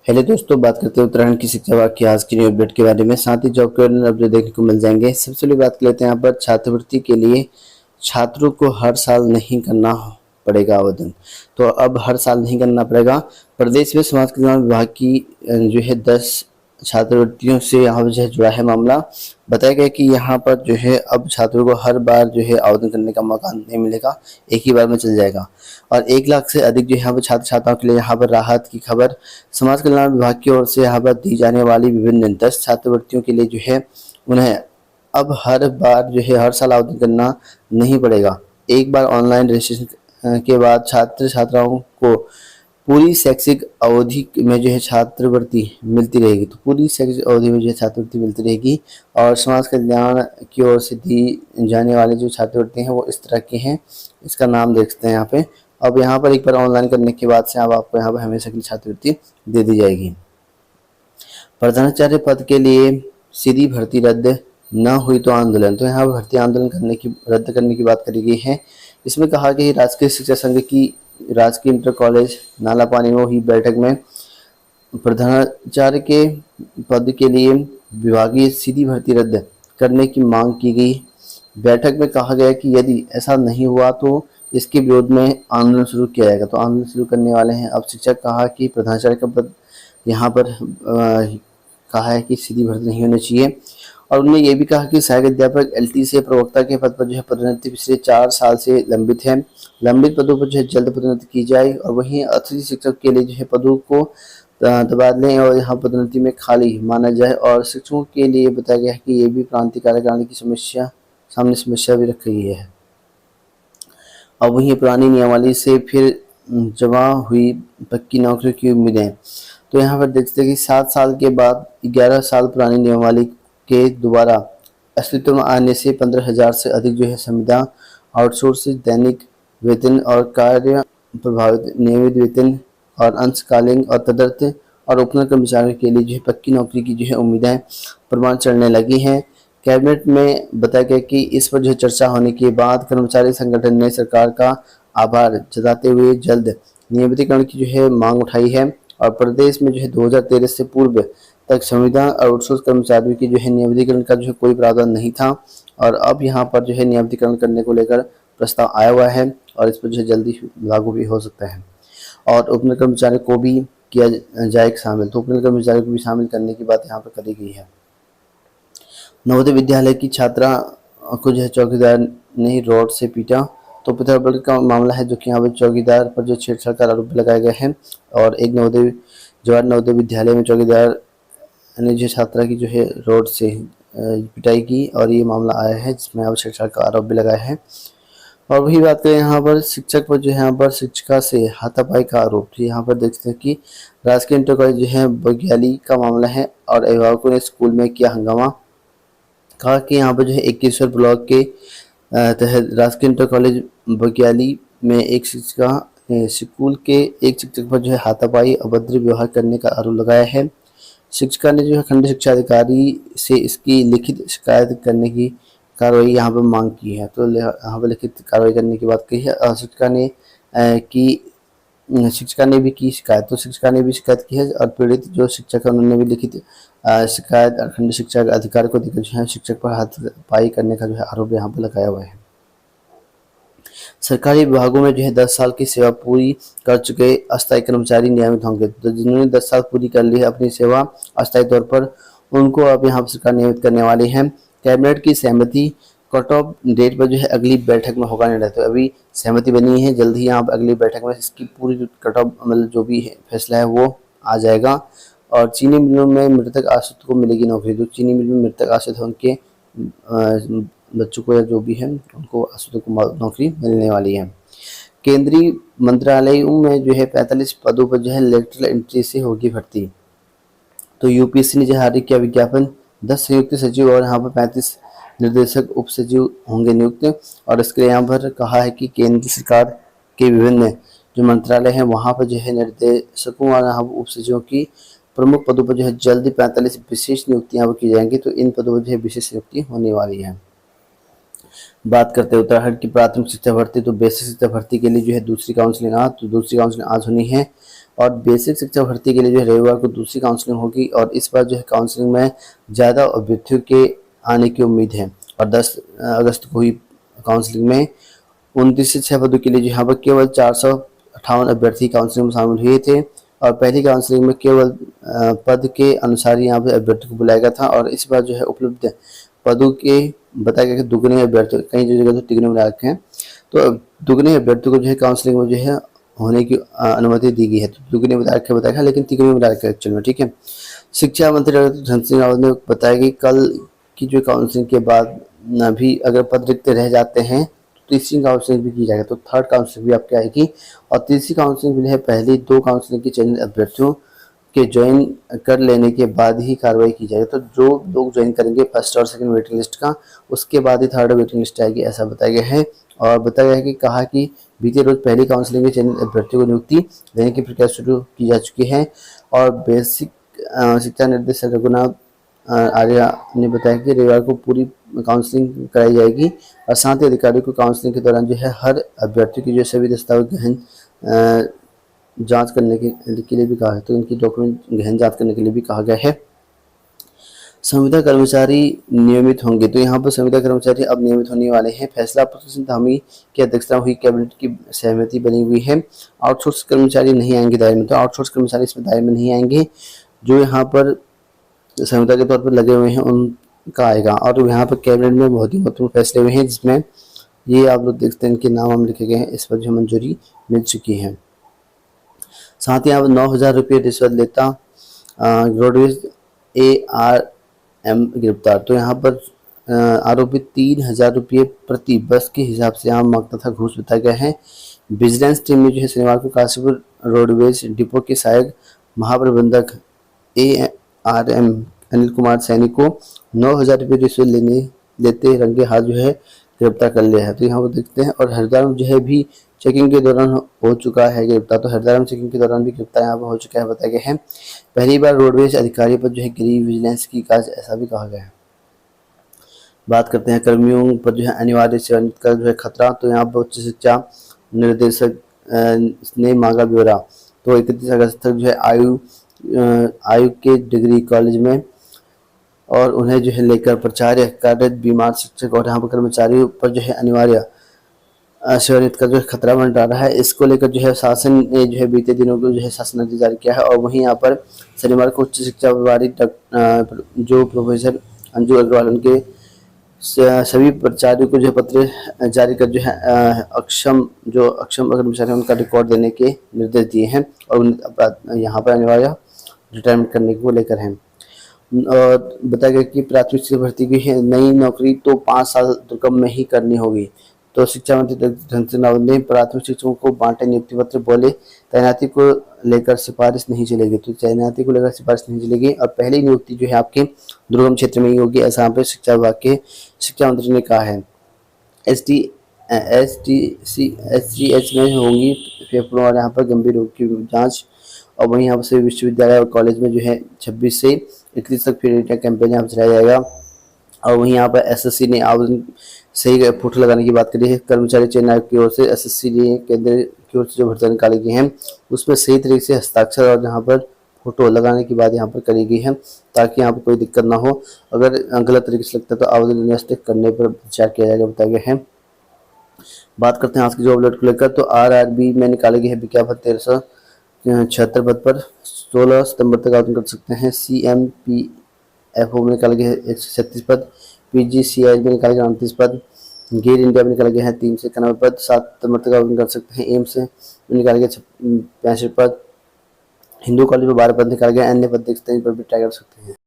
Hello दोस्तों, बात करते हैं उत्तराखंड की शिक्षा विभाग की आज की न्यू अपडेट के बारे में। साथ ही जॉब के अपडेट देखने को मिल जाएंगे। सबसे पहले बात कर लेते हैं यहाँ पर छात्रवृत्ति के लिए छात्रों को हर साल नहीं करना पड़ेगा आवेदन। तो अब हर साल नहीं करना पड़ेगा। प्रदेश में समाज कल्याण विभाग की जो है 10 छात्रवृत्तियों से यहाँ पर जो है जुड़ा है मामला। बताया गया कि यहाँ पर जो है अब छात्रों को हर बार जो है आवेदन करने का मौका नहीं मिलेगा, एक ही बार में चल जाएगा। और 1 लाख से अधिक जो यहाँ पर छात्र छात्राओं के लिए यहाँ पर राहत की खबर। समाज कल्याण विभाग की ओर से यहाँ पर दी जाने वाली विभिन्न 10 छात्रवृत्तियों के लिए जो है उन्हें अब हर बार जो है हर साल आवेदन करना नहीं पड़ेगा। एक बार ऑनलाइन रजिस्ट्रेशन के बाद छात्र छात्राओं को पूरी शैक्षिक अवधि में जो है छात्रवृत्ति मिलती रहेगी। तो पूरी शैक्षिक अवधि में जो है छात्रवृत्ति मिलती रहेगी। और समाज कल्याण की ओर से दी जाने वाली जो छात्रवृत्ति हैं वो इस तरह की हैं। इसका नाम देख सकते हैं यहाँ पे। अब यहाँ पर एक बार ऑनलाइन करने के बाद से अब आपको यहाँ पर हमेशा की छात्रवृत्ति दे दी जाएगी। प्रधानाचार्य पद के लिए सीधी भर्ती रद्द न हुई तो आंदोलन। तो यहाँ भर्ती आंदोलन रद्द करने की बात करी गई है। इसमें कहा कि राजकीय शिक्षा संघ की राजकीय इंटर कॉलेज नालापानी में हुई बैठक में प्रधानाचार्य के पद के लिए विभागीय सीधी भर्ती रद्द करने की मांग की गई। बैठक में कहा गया कि यदि ऐसा नहीं हुआ तो इसके विरोध में आंदोलन शुरू किया जाएगा। तो आंदोलन शुरू करने वाले हैं। अब शिक्षक कहा कि प्रधानाचार्य का पद यहाँ पर कहा है कि सीधी भर्ती नहीं होनी चाहिए। और उन्होंने ये भी कहा कि सहायक अध्यापक LT से प्रवक्ता के पद पर जो है पदोन्नति पिछले 4 साल से लंबित है। लंबित पदों पर जो है जल्द पदोन्नति की जाए। और वहीं अतिथि शिक्षक के लिए जो है पदों को तबादले और यहाँ पदोन्नति में खाली माना जाए। और शिक्षकों के लिए बताया गया है कि ये भी प्रांतीय कार्यकारिणी की समस्या भी रखी गई है। अब वहीं पुरानी नियमावली से फिर जमा हुई पक्की नौकरी की उम्मीदें। तो यहाँ पर देखते हैं कि 7 साल के बाद 11 साल पुरानी नियमावली के दोबारा अस्तित्व में आने से 15,000 से अधिक जो है संविदा आउटसोर्सिंग दैनिक वेतन और कार्य प्रभावित नियमित वेतन और अंशकालीन और तदर्थ और उपनल कर्मचारियों के लिए जो है पक्की नौकरी की जो है उम्मीदें प्रमाण चढ़ने लगी हैं। कैबिनेट में बताया गया कि इस पर जो है चर्चा होने के बाद कर्मचारी संगठन ने सरकार का आभार जताते हुए जल्द नियमितीकरण की जो है मांग उठाई है। और प्रदेश में जो है 2013 से पूर्व तक संविदा और आउटसोर्स कर्मचारियों की जो है नियमितीकरण का जो है कोई प्रावधान नहीं था। और अब यहाँ पर जो है नियमितीकरण करने को लेकर प्रस्ताव आया हुआ है और इस पर जो है जल्दी लागू भी हो सकता है। और उपनल कर्मचारी को भी किया जाए शामिल। तो उपनल कर्मचारी को भी शामिल करने की बात यहाँ पर करी गई है। नवोदय विद्यालय की छात्रा को जो है चौकीदार ने रॉड से पीटा। तो पिथौरागढ़ का मामला है जो कि यहाँ पर चौकीदार पर जो छेड़छाड़ का आरोप लगाया गया है। और एक जवाहर नवोदय विद्यालय में चौकीदार ने जो छात्रा की जो है रॉड से पिटाई की और ये मामला आया है जिसमें अब छेड़छाड़ का आरोप भी लगाया है। और वही बात करें यहाँ पर शिक्षक पर जो है यहाँ पर शिक्षिका से हाथापाई का आरोप। तो यहाँ पर देखते हैं कि राजकीय इंटर कॉलेज जो है बघियाली का मामला है और अभिभावकों ने स्कूल में किया हंगामा। कहा कि यहाँ पर जो है 21 ब्लॉक के तहत राजकीय इंटर कॉलेज बघियाली में एक शिक्षिका स्कूल के एक शिक्षक पर जो है हाथापाई अभद्र व्यवहार करने का आरोप लगाया है। शिक्षिका ने जो है खंड शिक्षा अधिकारी से इसकी लिखित शिकायत करने की कार्रवाई यहाँ पर मांग की है। तो यहाँ पर लिखित कार्रवाई करने की बात कही है। और शिक्षिका ने भी की शिकायत। तो शिक्षिका ने भी शिकायत की है और पीड़ित जो शिक्षक है उन्होंने भी लिखित शिकायत खंड शिक्षा अधिकारी को देकर जो है शिक्षक पर हाथापाई करने का जो है आरोप यहाँ पर लगाया हुआ है। सरकारी विभागों में जो है 10 साल की सेवा पूरी कर चुके अस्थायी कर्मचारी नियमित होंगे। तो जिन्होंने 10 साल पूरी कर ली है अपनी सेवा अस्थायी तौर पर, उनको अब यहाँ पर सरकार नियमित करने वाली है। कैबिनेट की सहमति कट ऑफ डेट पर जो है अगली बैठक में होगा निर्णय। तो अभी सहमति बनी है, जल्द ही यहाँ पर अगली बैठक में इसकी पूरी कट ऑफ मतलब जो भी है फैसला है वो आ जाएगा। और चीनी मिलों में मृतक आश्रित को मिलेगी नौकरी। तो चीनी मिल में मृतक आश्रित उनके बच्चों को या जो भी है उनको आश्रित को नौकरी मिलने वाली है। केंद्रीय मंत्रालयों में जो है 45 पदों पर जो है लेटरल एंट्री से होगी भर्ती। तो यूपीएससी ने जारी किया विज्ञापन। 10 संयुक्त सचिव और यहाँ पर 35 निर्देशक उप सचिव होंगे नियुक्त। और इसके लिए यहाँ पर कहा है कि केंद्र सरकार के विभिन्न जो मंत्रालय हैं वहाँ पर जो है निर्देशकों और यहाँ उप सचिवों की प्रमुख पदों पर जो है जल्दी 45 विशेष नियुक्तियां की जाएंगी। तो इन पदों पर जो है विशेष नियुक्ति होने वाली है। बात करते हैं उत्तराखंड की प्राथमिक शिक्षा भर्ती। तो बेसिक शिक्षा भर्ती के लिए जो है दूसरी काउंसलिंग आज होनी है। और बेसिक शिक्षा भर्ती के लिए जो है रविवार को दूसरी काउंसलिंग होगी और इस बार जो है काउंसलिंग में ज़्यादा अभ्यर्थियों के आने की उम्मीद है और 10 अगस्त को हुई काउंसलिंग में 29 पदों के लिए जो यहाँ पर केवल 458 अभ्यर्थी काउंसलिंग में शामिल हुए थे और पहली काउंसलिंग में केवल पद के अनुसार यहाँ पर अभ्यर्थी को बुलाया गया था और इस बार जो है उपलब्ध पदों के बताया गया कि दुगने अभ्यर्थी कई जगह तो तिगने में रखे हैं, तो दुगने अभ्यर्थियों को जो है काउंसलिंग में जो है होने की अनुमति दी गई है। तो दुगने में बताया लेकिन तिगने में रखा एक्चुअल में, ठीक है। शिक्षा मंत्री डॉक्टर धन सिंह रावत ने बताया कि कल की जो काउंसलिंग के बाद भी अगर पद रिक्त रह जाते हैं तो तीसरी काउंसलिंग भी की जाएगी, तो थर्ड काउंसलिंग भी आपकी आएगी और तीसरी काउंसलिंग भी है पहली 2 काउंसलिंग के चयनित अभ्यर्थियों के ज्वाइन कर लेने के बाद ही कार्रवाई की जाएगी। तो जो लोग ज्वाइन करेंगे फर्स्ट और सेकंड वेटिंग लिस्ट का, उसके बाद ही थर्ड वेटिंग लिस्ट आएगी, ऐसा बताया गया है। और बताया गया है कि कहा कि बीते रोज पहली काउंसलिंग में चयनित अभ्यर्थियों को नियुक्ति देने की प्रक्रिया शुरू की जा चुकी है और बेसिक शिक्षा निर्देशक रघुनाथ आर्या ने बताया कि रविवार को पूरी काउंसलिंग कराई जाएगी और साथ ही अधिकारियों को काउंसलिंग के दौरान जो है हर अभ्यर्थी की जो सभी दस्तावेज गहन जांच करने के लिए भी कहा है, तो इनकी डॉक्यूमेंट गहन जांच करने के लिए भी कहा गया है। संविदा कर्मचारी नियमित होंगे, तो यहाँ पर संविदा कर्मचारी अब नियमित होने वाले हैं। फैसला प्रशासन धामी की अध्यक्षता हुई कैबिनेट की सहमति बनी हुई है। आउटसोर्स कर्मचारी नहीं आएंगे दायरे में, तो आउटसोर्स कर्मचारी इसमें दायरे में नहीं आएंगे। जो यहाँ पर संविदा के तौर पर लगे हुए हैं उनका आएगा और यहाँ पर कैबिनेट में बहुत ही महत्वपूर्ण फैसले हुए हैं जिसमें ये आप लोग देखते हैं इनके नाम हम लिखे गए हैं, इस पर जो मंजूरी मिल चुकी है। साथ ही यहाँ 9,000 रुपये रिश्वत लेता रोडवेज ARM गिरफ्तार, तो यहाँ पर आरोपी 3,000 रुपये प्रति बस के हिसाब से यहाँ मांगता था, घूस बताया गया है। विजिलेंस टीम ने जो है शनिवार को काशीपुर रोडवेज डिपो के सहायक महाप्रबंधक ARM अनिल कुमार सैनी को 9,000 रुपये रिश्वत लेते रंगे हाथ जो है गिरफ्तार कर लिया है। तो यहाँ पर देखते हैं और हरिद्वार में जो है भी चेकिंग के दौरान हो चुका है गिरफ्तार, तो हरिद्वार में चेकिंग के दौरान भी गिरफ्तार यहाँ पर हो चुका है, बताया गया है। पहली बार रोडवेज अधिकारी पर जो है गिरी विजिलेंस की काज, ऐसा भी कहा गया है। बात करते हैं कर्मियों पर जो है अनिवार्य सेवानिवृत्ति का जो है खतरा, तो यहाँ पर उच्च शिक्षा निर्देशक ने मांगा ब्यौरा। तो 31 अगस्त तक जो है आयु के डिग्री कॉलेज में और उन्हें जो है लेकर प्राचार्य कार्यरत बीमार शिक्षक और यहाँ पर कर्मचारियों पर जो है अनिवार्य सेवानिवृत्ति का जो है खतरा मंडरा रहा है। इसको लेकर जो है शासन ने जो है बीते दिनों को जो है शासनादेश जारी किया है और वहीं यहाँ पर शनिवार को उच्च शिक्षा प्रभारी जो प्रोफेसर अंजू अग्रवाल उनके सभी प्राचार्यों को जो है पत्र जारी कर जो है अक्षम कर्मचारी उनका रिकॉर्ड देने के निर्देश दिए हैं और उन्हें यहाँ पर अनिवार्य रिटायरमेंट करने को लेकर हैं। और बताया गया कि प्राथमिक शिक्षक भर्ती की है नई नौकरी तो 5 साल दुर्गम में ही करनी होगी। तो शिक्षा मंत्री धन सिंह रावत ने प्राथमिक शिक्षकों को बांटे नियुक्ति पत्र, बोले तैनाती को लेकर सिफारिश नहीं चलेगी, तो तैनाती को लेकर सिफारिश नहीं चलेगी और पहली नियुक्ति जो है आपके दुर्गम क्षेत्र में ही होगी, ऐसा यहाँ पे शिक्षा विभाग के शिक्षा मंत्री ने कहा है। SGH में होंगी फेफड़ों और यहाँ पर गंभीर रोग की जाँच और वहीं यहाँ से विश्वविद्यालय और कॉलेज में जो है 26 से 31 तक फ्री कैंपेन यहाँ पर चलाया जाएगा। और वहीं यहाँ पर SSC ने आवेदन सही फोटो लगाने की बात करी है। कर्मचारी चयन आयोग की ओर से SSC ने केंद्र की ओर से जो भर्ती निकाली गई है उसमें सही तरीके से हस्ताक्षर और यहाँ पर फोटो लगाने की बात यहाँ पर करी गई है ताकि यहाँ पर कोई दिक्कत ना हो। अगर गलत तरीके से लगता है तो आवेदन निरस्त करने पर विचार किया जाएगा, बताया गया है। बात करते हैं आज की जॉब अलर्ट को लेकर, तो RRB में निकाले गए है विज्ञापन 1376 पद पर 16 सितंबर तक आवेदन कर सकते हैं। CMPFO में निकाले गए 136 पद, PGCI में निकाले गए 29 पद, गेल इंडिया में निकाले गए हैं 391 पद, 7 सितंबर तक आवेदन कर सकते हैं। एम्स में निकाले गए 65 पद, हिंदू कॉलेज में 12 पद निकाले गए, अन्य पद देखते हैं पर भी ट्राई कर सकते हैं।